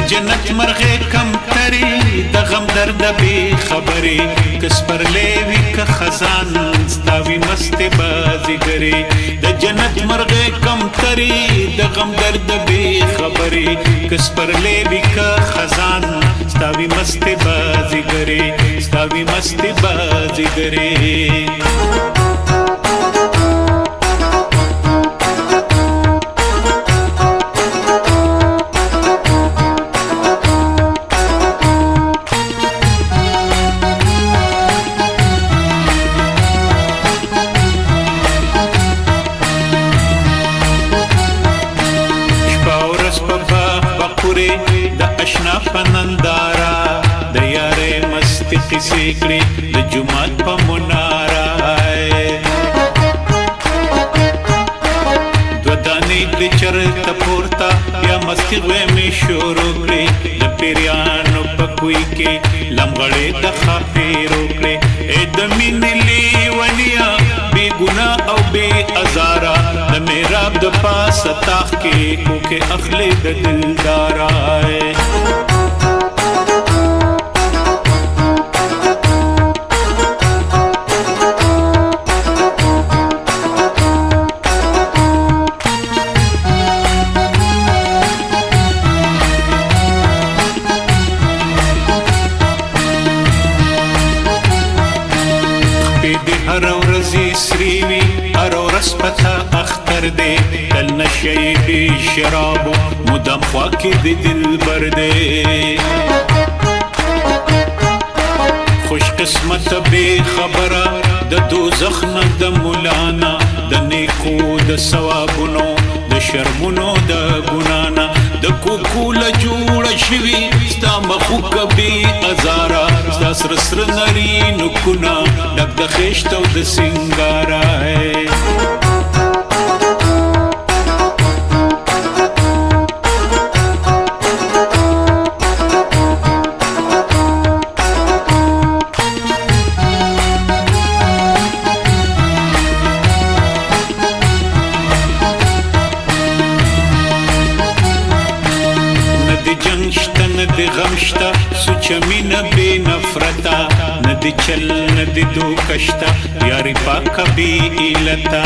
جنت مرغه کم تری د غم درد بی خبری کس پر لیوی که خزان ستاوی مست بازیگری د جنت مرغه کم تری د غم درد بی خبری کس پر لیوی که خزان ستاوی مست بازیگری ستاوی مست بازیگری د اشنا پنندارا د یارې مست قصې کړې د جمعات په منارا دو دانې د چرته پورته یا مستی غوې می شروع کړې د پیریانو په کوی کې لمغړې د خافیرو کړې اې د مینې لیونیا بی گناہ او بی ازارا د میراب د پاس تاخ کې کوکه اخلي د دلدارا هر ورځي سریوي هر ورځ پتا اختر دې تل نشي بي شراب مدام خوا کې د دلبر دې خوش قسمت به خبره د دوزخ نه د مولانا د نیکو د ثوابونو د شرمونو د ګنانا د کوکول جوړ شوی ستا مخو کبي ازارا ستا سر سر نری نکونا ډک د خېشتو د سنگارا ندی غمشتا سوچ مینا بی نفرتا ندی چل ندی دو کشتا یاری پاکا بی ایلتا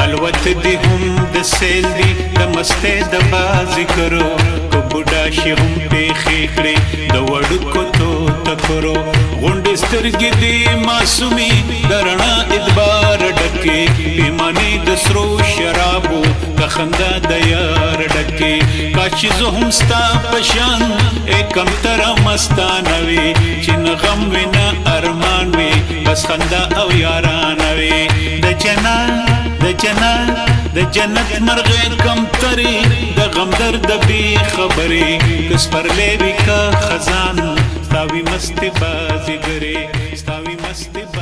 الوت دی هم د سیل دی د مسته د بازی کرو کو بوډا شي هم پیخې کړې د وړکو تو تکرو غونډې سترګې دی معصومي درنا ادبار ډکې پیمانه د سرو شرابو خندا د یار ډکې کاچ زه هم ستا پشان کم تر مستانه وي چې نه غم وي نه ارمان وي بس خندا او یاران وي د جنت مرغه کم تری د غم درد بی خبرې کس پر لیوی کا خزان ستاوی مست بازیګرې ستاوی مست